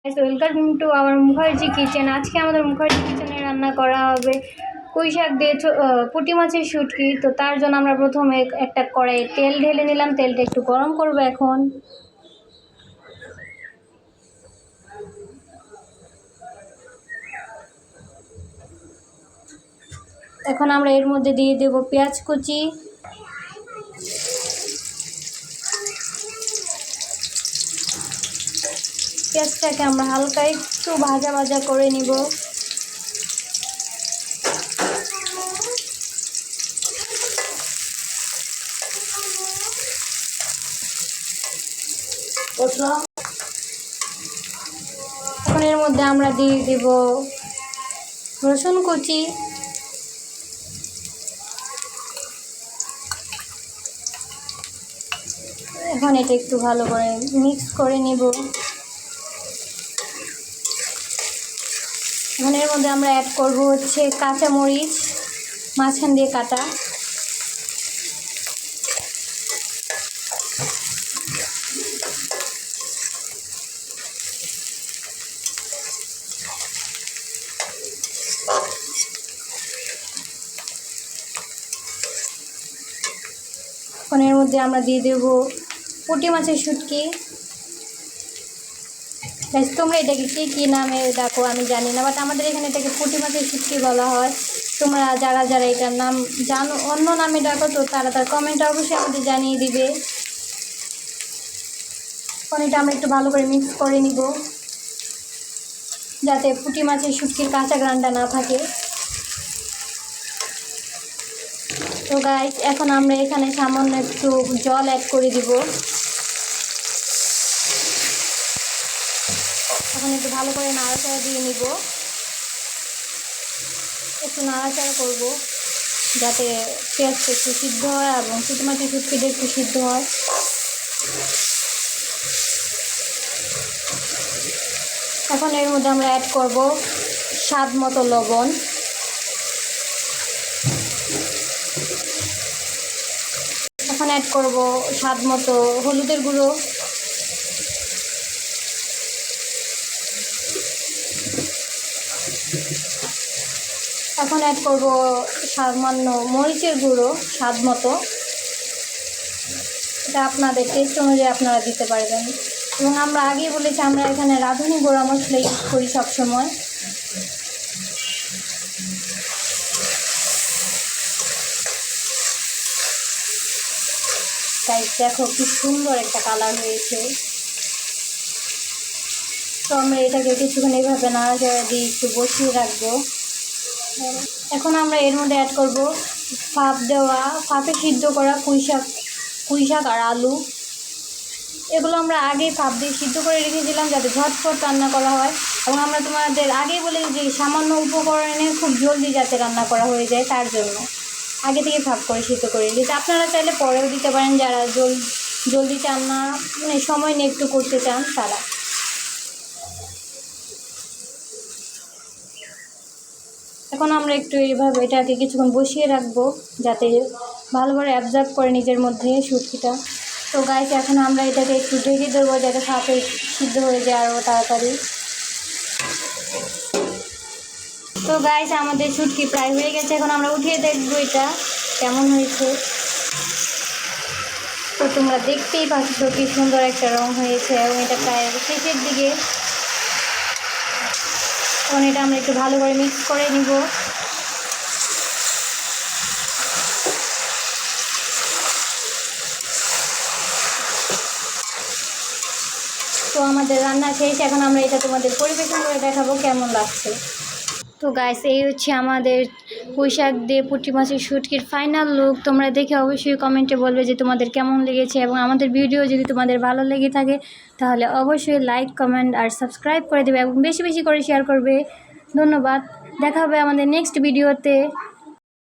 Welcome to our Mukherjee kitchen. আজকে আমাদের মুখার্জি কিচেনে রান্না করা হবে পুঁই শাক দিয়ে পুঁটি মাছের শুটকি। তো তার জন্য আমরা প্রথমে একটা কড়াইয়ে তেল ঢেলে নিলাম। তেলটা একটু গরম করবো। এখন আমরা এর মধ্যে দিয়ে দেব পেঁয়াজ কুচি, পেঁয়াজটাকে আমরা হালকা একটু ভাজা ভাজা করে নিব। এখন এর মধ্যে আমরা দিয়ে দেব রসুন কুচি, এখন এটা একটু ভালো করে মিক্স করে নিব। এখন এর মধ্যে আমরা অ্যাড করব হচ্ছে কাঁচামরিচ মাঝখান দিয়ে কাটা, এখন এর মধ্যে আমরা দিয়ে দেব পুঁটি মাছের শুটকি। তোমরা এটাকে কী নামে ডাকো আমি জানি না, বাট আমাদের এখানে এটাকে পুঁটি মাছের শুটকি বলা হয়। তোমরা যারা যারা এটার নাম জানো অন্য নামে ডাকো তো তারা তার কমেন্টে অবশ্যই আমাদের জানিয়ে দিবে। এখন এটা আমরা একটু ভালো করে মিক্স করে নিব যাতে পুঁটি মাছের শুটকির কাঁচা গ্রানটা না থাকে। তো গাইস এখন আমরা এখানে সামান্য একটু জল অ্যাড করে দিব। এখন একটু ভালো করে নাড়াচাড়া দিয়ে নিব, একটু নাড়াচাড়া করব যাতে পেঁয়াজটা একটু সিদ্ধ হয় এবং পুঁটি মাছের শুটকিটা একটু সিদ্ধ হয়। এখন এর মধ্যে আমরা অ্যাড করব স্বাদ মতো লবণ, এখন অ্যাড করব স্বাদ মতো হলুদের গুঁড়ো, এখন অ্যাড করব সামান্য মরিচের গুঁড়ো স্বাদ মতো। এটা আপনাদের টেস্ট অনুযায়ী আপনারা দিতে পারবেন। এবং আমরা আগেই বলেছি আমরা এখানে রাঁধুনি গুঁড়া মশলা ইউজ করি সবসময়। তাই দেখো কি সুন্দর একটা কালার হয়েছে। তো আমরা এটাকে কিছুক্ষণ এইভাবে নাড়াচাড়া দিয়ে একটু বসিয়ে রাখবো। এখন আমরা এর মধ্যে অ্যাড করব ফাঁপে সিদ্ধ করা পুঁই শাক আর আলু। এগুলো আমরা আগেই ফাঁপ দিয়ে সিদ্ধ করে রেখেছিলাম যাতে ঝটফট রান্না করা হয়। এবং আমরা তোমাদের আগেই বলি যে সামান্য উপকরণে খুব জলদি যাতে রান্না করা হয়ে যায় তার জন্য আগে থেকে ফাঁপ করে সিদ্ধ করে দিতে। আপনারা চাইলে পরেও দিতে পারেন, যারা জলদি চান না, মানে সময় নিয়ে একটু করতে চান তারা। এখন আমরা একটু এইভাবে এটাকে কিছুক্ষণ বসিয়ে রাখবো যাতে ভালোভাবে অ্যাবজর্ব করে নিজের মধ্যে শুটকিটা। তো গাইস এখন আমরা এটাকে একটু ঢেকে দেবো যাতে ফাঁপে সিদ্ধ হয়ে যায় আরও তাড়াতাড়ি। তো গাইস আমাদের শুটকি প্রায় হয়ে গেছে, এখন আমরা উঠিয়ে দেখবো এটা কেমন হয়েছে। তো তোমরা দেখতেই পাচ্ছ কি সুন্দর একটা রং হয়েছে এবং এটা প্রায় শেষের দিকে। এখন এটা আমরা একটু ভালো করে মিক্স করে নিব। তো আমাদের রান্না শেষ, এখন আমরা এটা তোমাদের পরিবেশন করে দেখাবো কেমন লাগছে। তো গাইস এই হচ্ছে আমাদের পুঁই শাক দিয়ে পুঁটি মাছের শুটকির ফাইনাল লুক। তোমরা দেখে অবশ্যই কমেন্টে বলবে যে তোমাদের কেমন লেগেছে, এবং আমাদের ভিডিও যদি তোমাদের ভালো লেগে থাকে তাহলে অবশ্যই লাইক কমেন্ট আর সাবস্ক্রাইব করে দেবে এবং বেশি বেশি করে শেয়ার করবে। ধন্যবাদ, দেখা হবে আমাদের নেক্সট ভিডিওতে।